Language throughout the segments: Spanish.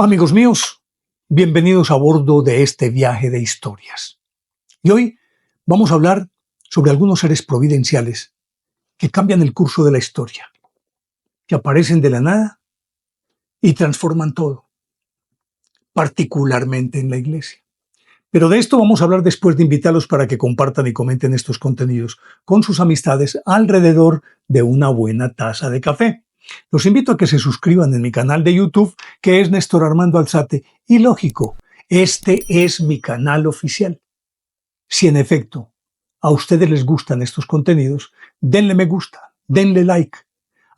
Amigos míos, bienvenidos a bordo de este viaje de historias. Y hoy vamos a hablar sobre algunos seres providenciales que cambian el curso de la historia, que aparecen de la nada y transforman todo, particularmente en la iglesia. Pero de esto vamos a hablar después de invitarlos para que compartan y comenten estos contenidos con sus amistades alrededor de una buena taza de café. Los invito a que se suscriban en mi canal de YouTube, que es Néstor Armando Alzate. Y lógico, este es mi canal oficial. Si en efecto a ustedes les gustan estos contenidos, denle me gusta, denle like,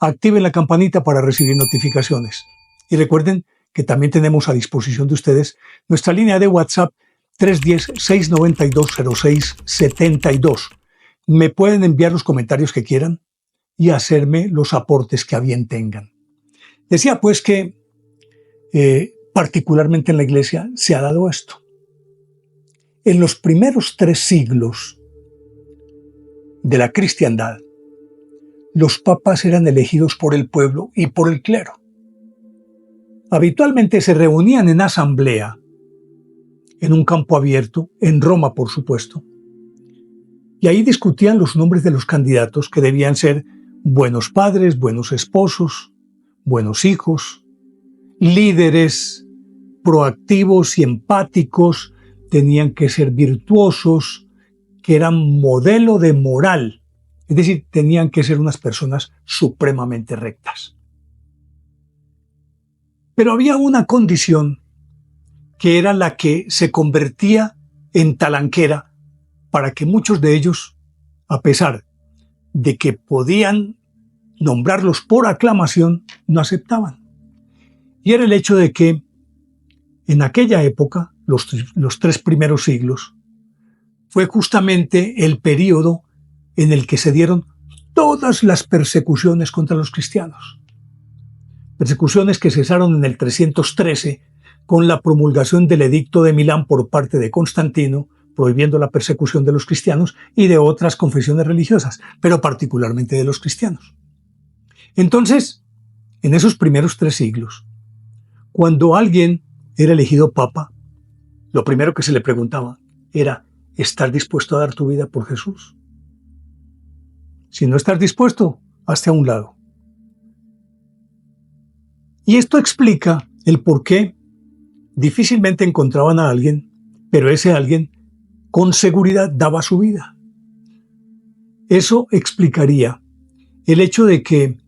activen la campanita para recibir notificaciones. Y recuerden que también tenemos a disposición de ustedes nuestra línea de WhatsApp 310-692-0672. Me pueden enviar los comentarios que quieran y hacerme los aportes que a bien tengan. Decía pues que particularmente en la iglesia se ha dado esto. En los primeros 3 siglos de la cristiandad, los papas eran elegidos por el pueblo y por el clero. Habitualmente se reunían en asamblea, en un campo abierto, en Roma por supuesto, y ahí discutían los nombres de los candidatos que debían ser buenos padres, buenos esposos, buenos hijos, líderes proactivos y empáticos, tenían que ser virtuosos, que eran modelo de moral, es decir, tenían que ser unas personas supremamente rectas. Pero había una condición que era la que se convertía en talanquera para que muchos de ellos, a pesar de que podían nombrarlos por aclamación, no aceptaban. Y era el hecho de que en aquella época, los 3 primeros siglos, fue justamente el período en el que se dieron todas las persecuciones contra los cristianos. Persecuciones que cesaron en el 313 con la promulgación del Edicto de Milán por parte de Constantino, prohibiendo la persecución de los cristianos y de otras confesiones religiosas, pero particularmente de los cristianos. Entonces, en esos primeros 3 siglos, cuando alguien era elegido papa, lo primero que se le preguntaba era: ¿estás dispuesto a dar tu vida por Jesús? Si no estás dispuesto, hazte a un lado. Y esto explica el por qué difícilmente encontraban a alguien, pero ese alguien con seguridad daba su vida. Eso explicaría el hecho de que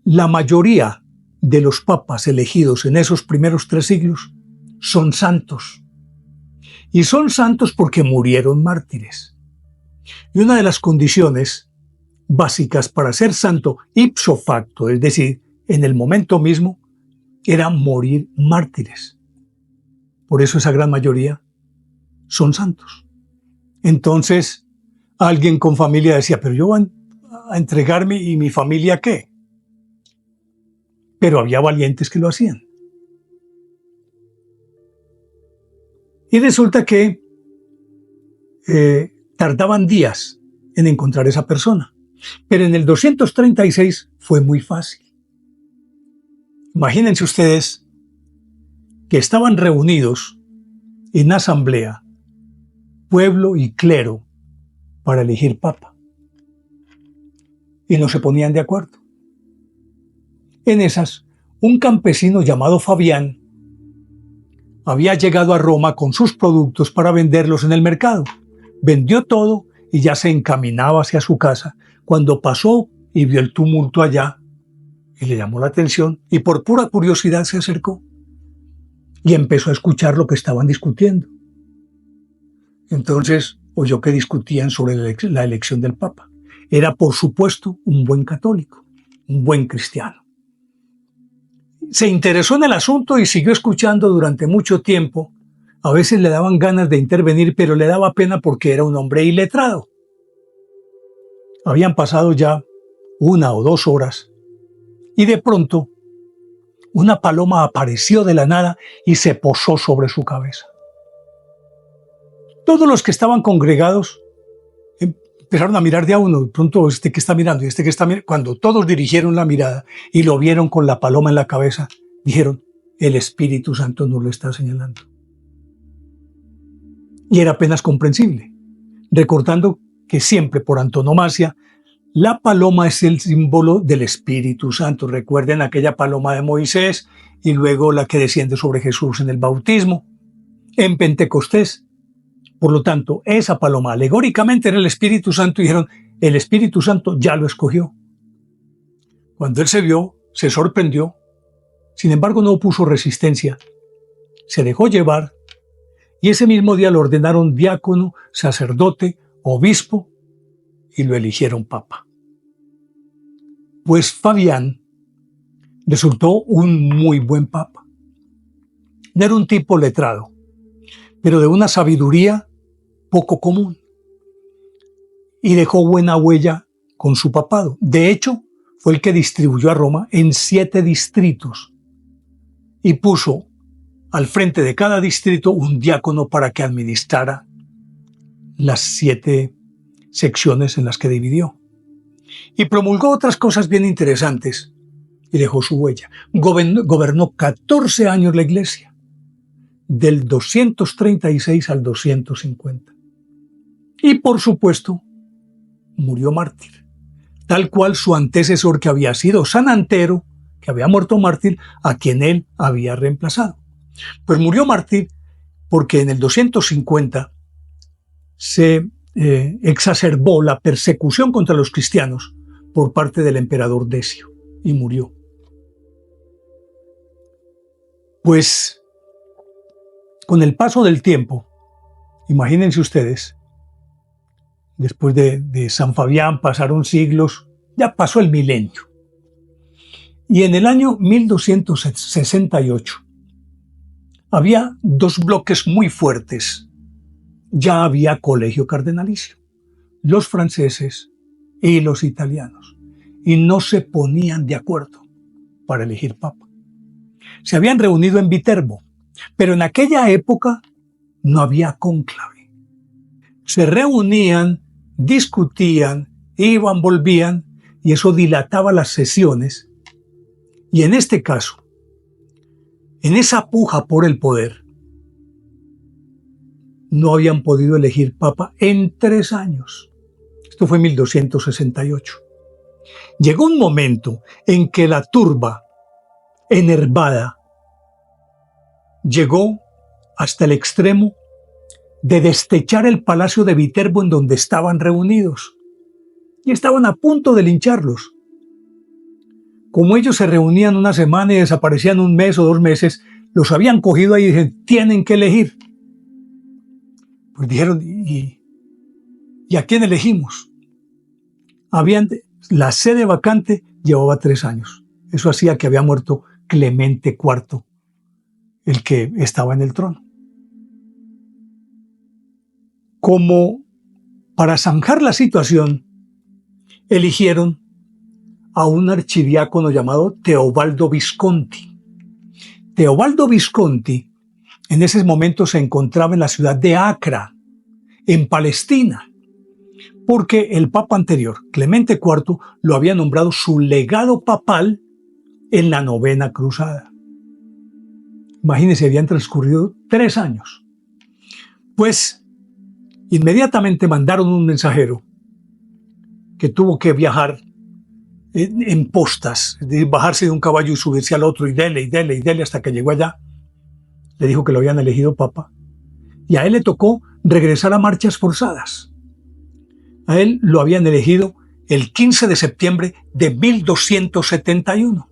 la mayoría de los papas elegidos en esos primeros 3 siglos son santos. Y son santos porque murieron mártires. Y una de las condiciones básicas para ser santo ipso facto, es decir, en el momento mismo, era morir mártires. Por eso esa gran mayoría son santos. Entonces, alguien con familia decía: pero yo voy a entregarme, ¿y mi familia qué? Pero había valientes que lo hacían. Y resulta que tardaban días en encontrar esa persona. Pero en el 236 fue muy fácil. Imagínense ustedes que estaban reunidos en asamblea, pueblo y clero, para elegir papa. Y no se ponían de acuerdo. En esas, un campesino llamado Fabián había llegado a Roma con sus productos para venderlos en el mercado. Vendió todo y ya se encaminaba hacia su casa cuando pasó y vio el tumulto allá y le llamó la atención y por pura curiosidad se acercó y empezó a escuchar lo que estaban discutiendo. Entonces oyó que discutían sobre la elección del Papa. Era, por supuesto, un buen católico, un buen cristiano. Se interesó en el asunto y siguió escuchando durante mucho tiempo. A veces le daban ganas de intervenir, pero le daba pena porque era un hombre iletrado. Habían pasado ya 1 o 2 horas y de pronto una paloma apareció de la nada y se posó sobre su cabeza. Todos los que estaban congregados empezaron a mirar de a uno. De pronto, este que está mirando y este que está mirando. Cuando todos dirigieron la mirada y lo vieron con la paloma en la cabeza, dijeron: el Espíritu Santo nos lo está señalando. Y era apenas comprensible, recordando que siempre por antonomasia la paloma es el símbolo del Espíritu Santo. Recuerden aquella paloma de Moisés y luego la que desciende sobre Jesús en el bautismo, en Pentecostés. Por lo tanto, esa paloma alegóricamente era el Espíritu Santo y dijeron, el Espíritu Santo ya lo escogió. Cuando él se vio, se sorprendió. Sin embargo, no opuso resistencia. Se dejó llevar y ese mismo día lo ordenaron diácono, sacerdote, obispo y lo eligieron papa. Pues Fabián resultó un muy buen papa. No era un tipo letrado, pero de una sabiduría poco común. Y dejó buena huella con su papado. De hecho, fue el que distribuyó a Roma en 7 distritos y puso al frente de cada distrito un diácono para que administrara las 7 secciones en las que dividió. Y promulgó otras cosas bien interesantes y dejó su huella. Gobernó 14 años la iglesia, del 236 al 250. Y por supuesto, murió mártir, tal cual su antecesor que había sido San Antero, que había muerto mártir, a quien él había reemplazado. Pues murió mártir porque en el 250 se exacerbó la persecución contra los cristianos por parte del emperador Decio y murió. Pues con el paso del tiempo, imagínense ustedes, después de San Fabián pasaron siglos, ya pasó el milenio. Y en el año 1268 había 2 bloques muy fuertes. Ya había colegio cardenalicio, los franceses y los italianos, y no se ponían de acuerdo para elegir papa. Se habían reunido en Viterbo, pero en aquella época no había cónclave. Se reunían, discutían, iban, volvían, y eso dilataba las sesiones. Y en este caso, en esa puja por el poder, no habían podido elegir papa en 3 años. Esto fue en 1268. Llegó un momento en que la turba enervada llegó hasta el extremo de destechar el palacio de Viterbo en donde estaban reunidos. Y estaban a punto de lincharlos. Como ellos se reunían una semana y desaparecían 1 mes o 2 meses, los habían cogido ahí y dijeron, tienen que elegir. Pues dijeron, ¿y a quién elegimos? La sede vacante llevaba 3 años. Eso hacía que había muerto Clemente IV, el que estaba en el trono. Como para zanjar la situación, eligieron a un archidiácono llamado Teobaldo Visconti. Teobaldo Visconti en ese momento se encontraba en la ciudad de Acra, en Palestina, porque el papa anterior, Clemente IV, lo había nombrado su legado papal en la 9ª cruzada. Imagínense, habían transcurrido 3 años. Pues inmediatamente mandaron un mensajero que tuvo que viajar en postas, es decir, bajarse de un caballo y subirse al otro y dele hasta que llegó allá. Le dijo que lo habían elegido papa y a él le tocó regresar a marchas forzadas. A él lo habían elegido el 15 de septiembre de 1271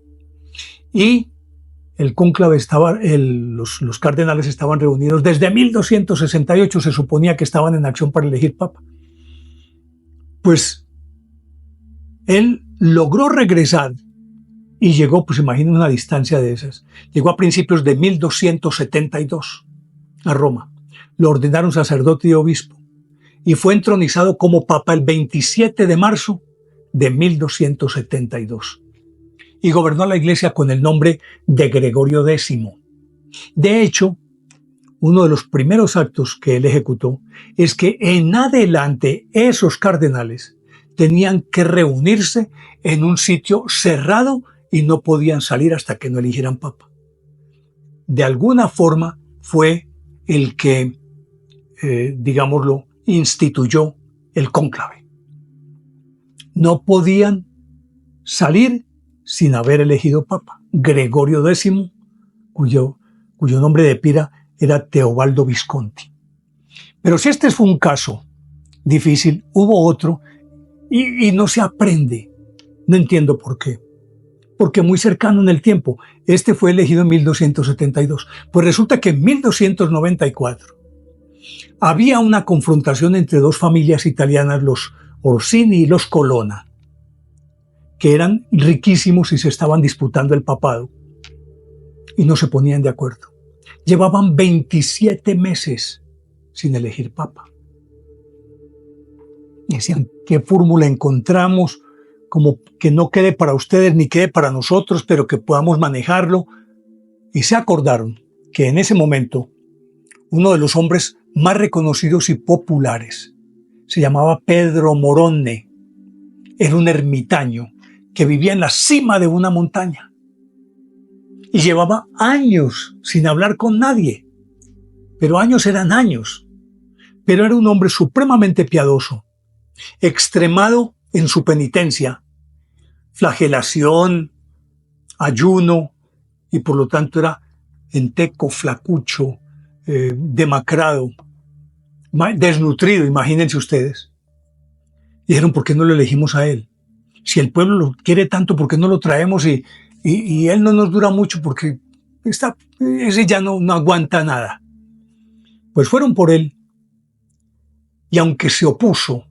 y el cónclave estaba, los cardenales estaban reunidos desde 1268, se suponía que estaban en acción para elegir papa. Pues él logró regresar y llegó, pues imaginen una distancia de esas, llegó a principios de 1272 a Roma. Lo ordenaron sacerdote y obispo y fue entronizado como papa el 27 de marzo de 1272 y gobernó la iglesia con el nombre de Gregorio X. De hecho, uno de los primeros actos que él ejecutó es que en adelante esos cardenales tenían que reunirse en un sitio cerrado y no podían salir hasta que no eligieran papa. de alguna forma fue el que, digámoslo, instituyó el cónclave. No podían salir sin haber elegido papa. Gregorio X, cuyo nombre de pila era Teobaldo Visconti. Pero si este fue un caso difícil, hubo otro y no se aprende. No entiendo por qué. Porque muy cercano en el tiempo. Este fue elegido en 1272. Pues resulta que en 1294 había una confrontación entre dos familias italianas, los Orsini y los Colonna, que eran riquísimos y se estaban disputando el papado y no se ponían de acuerdo. Llevaban 27 meses sin elegir papa. Y decían, ¿qué fórmula encontramos? Como que no quede para ustedes ni quede para nosotros, pero que podamos manejarlo. Y se acordaron que en ese momento uno de los hombres más reconocidos y populares se llamaba Pedro Morone. Era un ermitaño que vivía en la cima de una montaña y llevaba años sin hablar con nadie, pero años eran años. Pero era un hombre supremamente piadoso, extremado en su penitencia, flagelación, ayuno, y por lo tanto era enteco, flacucho, demacrado, desnutrido, imagínense ustedes. Dijeron, ¿por qué no lo elegimos a él? Si el pueblo lo quiere tanto, ¿por qué no lo traemos? Y él no nos dura mucho porque ese ya no aguanta nada. Pues fueron por él, y aunque se opuso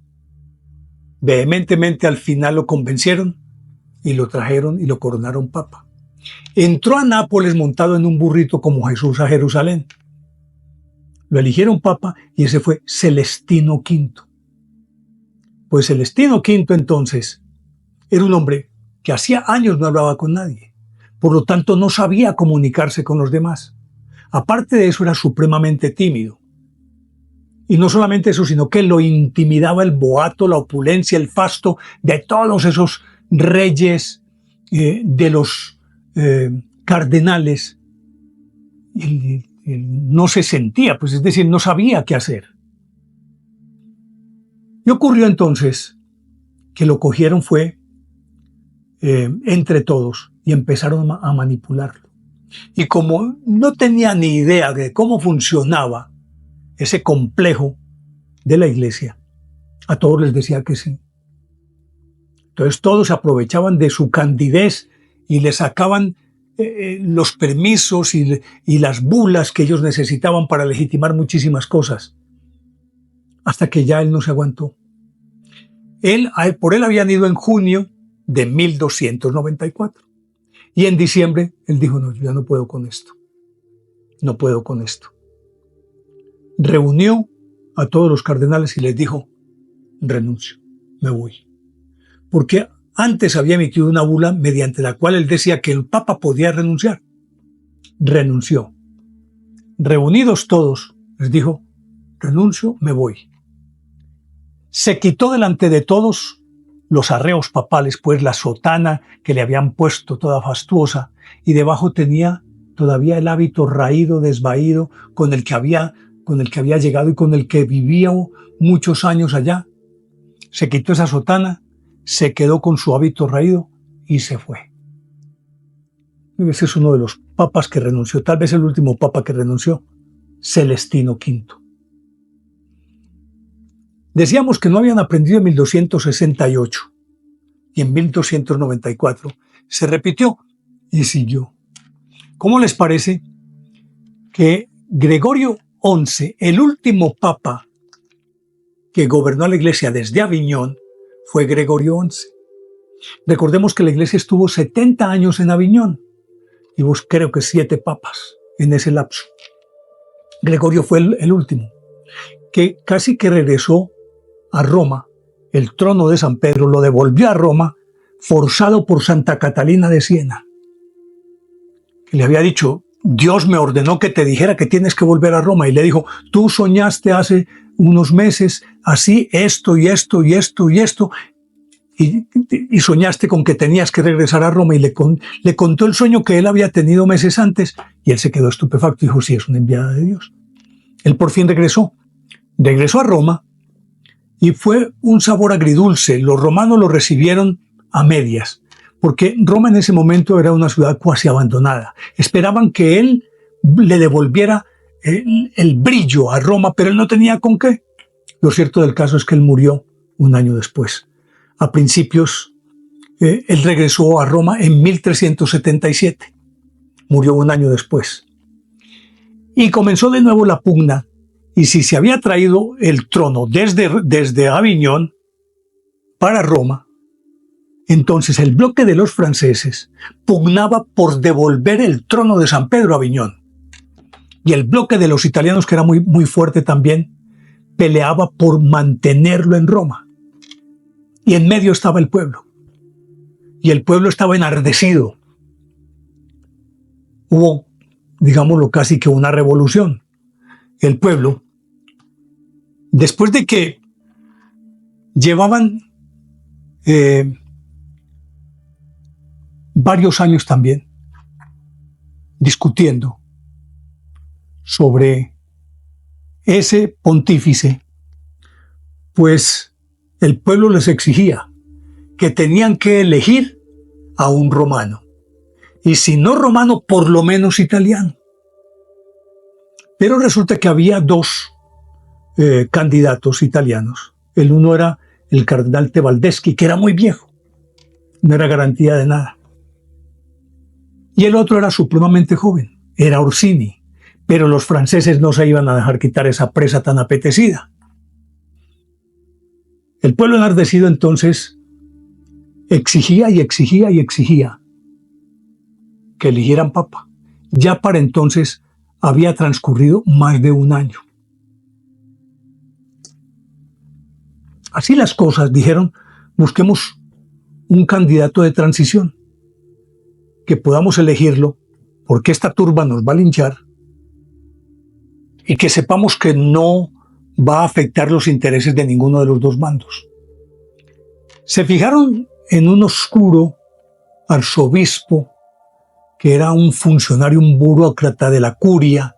vehementemente, al final lo convencieron y lo trajeron y lo coronaron papa. Entró a Nápoles montado en un burrito como Jesús a Jerusalén. Lo eligieron papa y ese fue Celestino V. Pues Celestino V entonces era un hombre que hacía años no hablaba con nadie. Por lo tanto no sabía comunicarse con los demás. Aparte de eso era supremamente tímido. Y no solamente eso, sino que lo intimidaba el boato, la opulencia, el fasto de todos esos reyes, de los cardenales. Él no se sentía, pues es decir, no sabía qué hacer. Y ocurrió entonces que lo cogieron fue entre todos y empezaron a manipularlo. Y como no tenía ni idea de cómo funcionaba ese complejo de la iglesia, a todos les decía que sí. Entonces todos se aprovechaban de su candidez y le sacaban los permisos y las bulas que ellos necesitaban para legitimar muchísimas cosas, hasta que ya él no se aguantó. Por él habían ido en junio de 1294 y en diciembre él dijo, no, yo ya no puedo con esto, no puedo con esto. Reunió a todos los cardenales y les dijo, renuncio, me voy. Porque antes había emitido una bula mediante la cual él decía que el papa podía renunciar. Renunció. Reunidos todos, les dijo, renuncio, me voy. Se quitó delante de todos los arreos papales, pues la sotana que le habían puesto toda fastuosa, y debajo tenía todavía el hábito raído, desvaído, con el que había llegado y con el que vivía muchos años allá. Se quitó esa sotana, se quedó con su hábito raído y se fue. Ese es uno de los papas que renunció, tal vez el último papa que renunció, Celestino V. Decíamos que no habían aprendido en 1268 y en 1294 se repitió y siguió. ¿Cómo les parece que Gregorio XI, el último papa que gobernó a la iglesia desde Aviñón, fue Gregorio XI? Recordemos que la iglesia estuvo 70 años en Aviñón y creo que 7 papas en ese lapso. Gregorio fue el último, que casi que regresó a Roma, el trono de San Pedro lo devolvió a Roma, forzado por Santa Catalina de Siena, que le había dicho, Dios me ordenó que te dijera que tienes que volver a Roma, y le dijo, tú soñaste hace unos meses así, esto y esto y esto y esto, y soñaste con que tenías que regresar a Roma, y le contó el sueño que él había tenido meses antes, y él se quedó estupefacto y dijo, sí, es una enviada de Dios. Él por fin regresó a Roma, y fue un sabor agridulce. Los romanos lo recibieron a medias, porque Roma en ese momento era una ciudad cuasi abandonada. Esperaban que él le devolviera el brillo a Roma, pero él no tenía con qué. Lo cierto del caso es que él murió un año después. A principios, él regresó a Roma en 1377. Murió un año después. Y comenzó de nuevo la pugna. Y si se había traído el trono desde Aviñón para Roma, entonces el bloque de los franceses pugnaba por devolver el trono de San Pedro a Aviñón. Y el bloque de los italianos, que era muy, muy fuerte también, peleaba por mantenerlo en Roma. Y en medio estaba el pueblo. Y el pueblo estaba enardecido. Hubo, digámoslo, casi que una revolución. El pueblo, después de que llevaban varios años también discutiendo sobre ese pontífice, pues el pueblo les exigía que tenían que elegir a un romano, y si no romano, por lo menos italiano. Pero resulta que había dos candidatos italianos. El uno era el cardenal Tebaldeschi, que era muy viejo, no era garantía de nada. Y el otro era supremamente joven, era Orsini. Pero los franceses no se iban a dejar quitar esa presa tan apetecida. El pueblo enardecido entonces exigía y exigía y exigía que eligieran papa. Ya para entonces había transcurrido más de un año. Así las cosas, dijeron, busquemos un candidato de transición, que podamos elegirlo, porque esta turba nos va a linchar, y que sepamos que no va a afectar los intereses de ninguno de los dos bandos. Se fijaron en un oscuro arzobispo, que era un funcionario, un burócrata de la curia,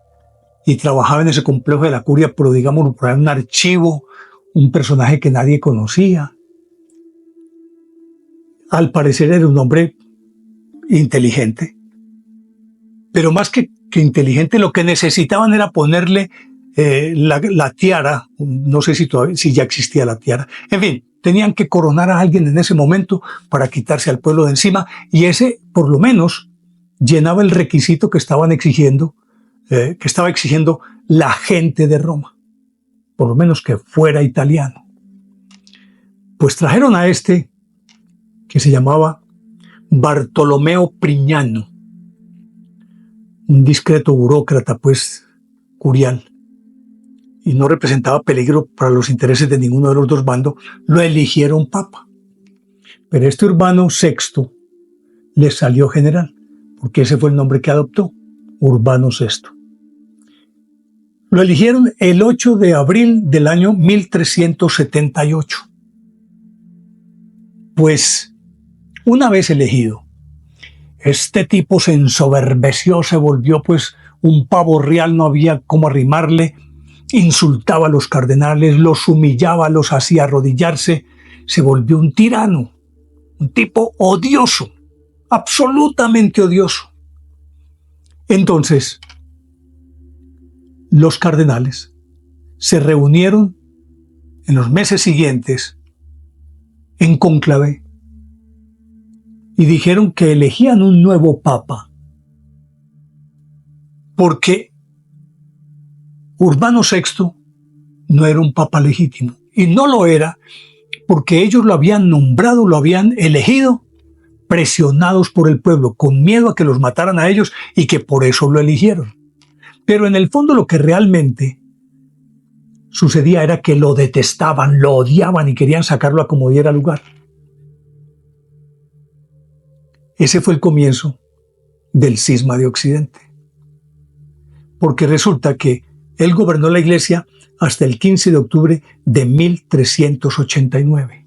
y trabajaba en ese complejo de la curia, pero digamos, por un archivo, un personaje que nadie conocía. Al parecer era un hombre inteligente, pero más que inteligente, lo que necesitaban era ponerle la tiara. No sé si ya existía la tiara. En fin, tenían que coronar a alguien en ese momento para quitarse al pueblo de encima, y ese, por lo menos, llenaba el requisito que estaban exigiendo, que estaba exigiendo la gente de Roma, por lo menos que fuera italiano. Pues trajeron a este, que se llamaba Bartolomeo Prignano, un discreto burócrata, pues, curial, y no representaba peligro para los intereses de ninguno de los dos bandos. Lo eligieron papa. Pero este Urbano VI le salió general, porque ese fue el nombre que adoptó, Urbano VI. Lo eligieron el 8 de abril del año 1378. Pues, una vez elegido, este tipo se ensoberbeció, se volvió pues un pavo real, no había cómo arrimarle, insultaba a los cardenales, los humillaba, los hacía arrodillarse, se volvió un tirano, un tipo odioso, absolutamente odioso. Entonces, los cardenales se reunieron en los meses siguientes en cónclave y dijeron que elegían un nuevo papa, porque Urbano VI no era un papa legítimo, y no lo era porque ellos lo habían nombrado, lo habían elegido, presionados por el pueblo, con miedo a que los mataran a ellos, y que por eso lo eligieron. Pero en el fondo lo que realmente sucedía era que lo detestaban, lo odiaban y querían sacarlo a como diera lugar. Ese fue el comienzo del cisma de Occidente. Porque resulta que él gobernó la Iglesia hasta el 15 de octubre de 1389.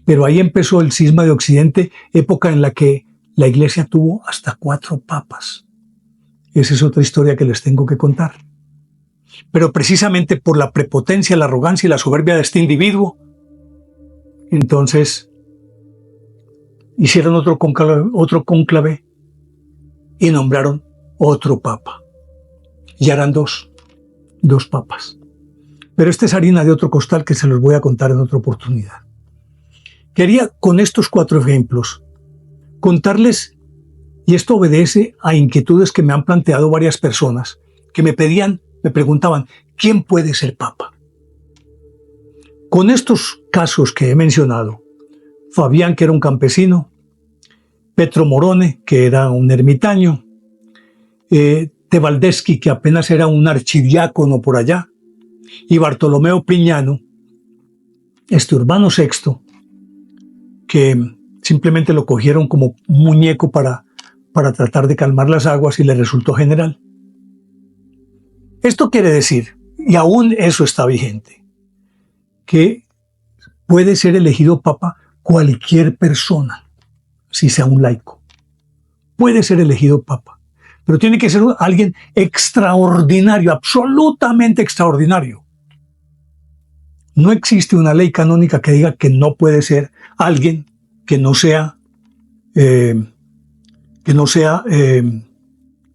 Pero ahí empezó el cisma de Occidente, época en la que la Iglesia tuvo hasta 4 papas. Esa es otra historia que les tengo que contar. Pero precisamente por la prepotencia, la arrogancia y la soberbia de este individuo, entonces hicieron otro cónclave y nombraron otro papa. Ya eran dos papas. Pero esta es harina de otro costal que se los voy a contar en otra oportunidad. Quería con estos 4 ejemplos contarles, y esto obedece a inquietudes que me han planteado varias personas que me preguntaban, ¿quién puede ser papa? Con estos casos que he mencionado, Fabián, que era un campesino, Petro Morone, que era un ermitaño, Tevaldeschi, que apenas era un archidiácono por allá, y Bartolomeo Prignano, Urbano VI, que simplemente lo cogieron como un muñeco para tratar de calmar las aguas y le resultó general. Esto quiere decir, y aún eso está vigente, que puede ser elegido papa cualquier persona, si sea un laico. Puede ser elegido papa, pero tiene que ser alguien extraordinario, absolutamente extraordinario. No existe una ley canónica que diga que no puede ser alguien que no sea de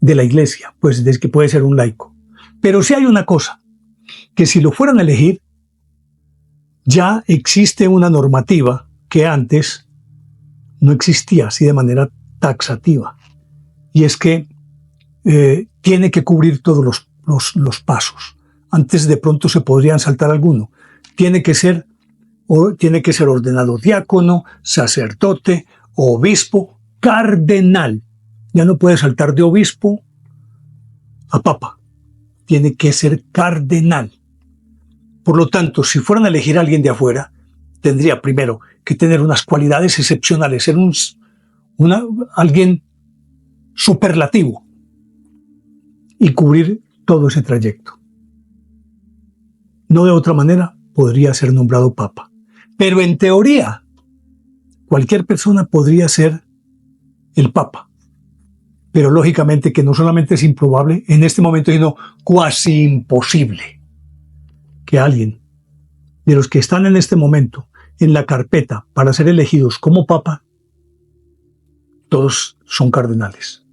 la Iglesia, pues es que puede ser un laico. Pero sí hay una cosa, que si lo fueran a elegir, ya existe una normativa que antes no existía así de manera taxativa, y es que tiene que cubrir todos los pasos. Antes de pronto se podrían saltar alguno. Tiene que ser ordenado diácono, sacerdote, obispo, cardenal. Ya no puede saltar de obispo a papa. Tiene que ser cardenal. Por lo tanto, si fueran a elegir a alguien de afuera, tendría primero que tener unas cualidades excepcionales, ser alguien superlativo y cubrir todo ese trayecto. No de otra manera podría ser nombrado papa. Pero en teoría, cualquier persona podría ser el papa. Pero lógicamente que no solamente es improbable en este momento, sino cuasi imposible que alguien de los que están en este momento en la carpeta para ser elegidos como papa, todos son cardenales.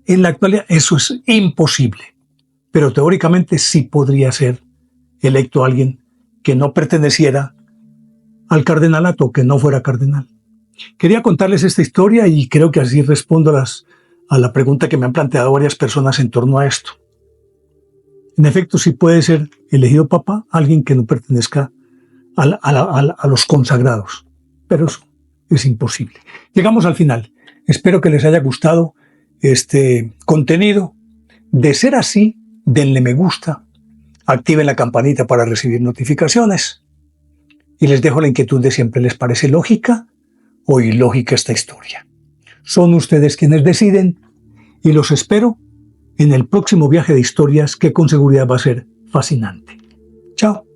En la actualidad eso es imposible, pero teóricamente sí podría ser electo alguien que no perteneciera al cardenalato, que no fuera cardenal. Quería contarles esta historia y creo que así respondo a la pregunta que me han planteado varias personas en torno a esto. En efecto, sí puede ser elegido papa alguien que no pertenezca a los consagrados, pero eso es imposible. Llegamos al final. Espero que les haya gustado este contenido. De ser así, denle me gusta, activen la campanita para recibir notificaciones y les dejo la inquietud de siempre. ¿Les parece lógica o ilógica esta historia? Son ustedes quienes deciden y los espero en el próximo viaje de historias que con seguridad va a ser fascinante. Chao.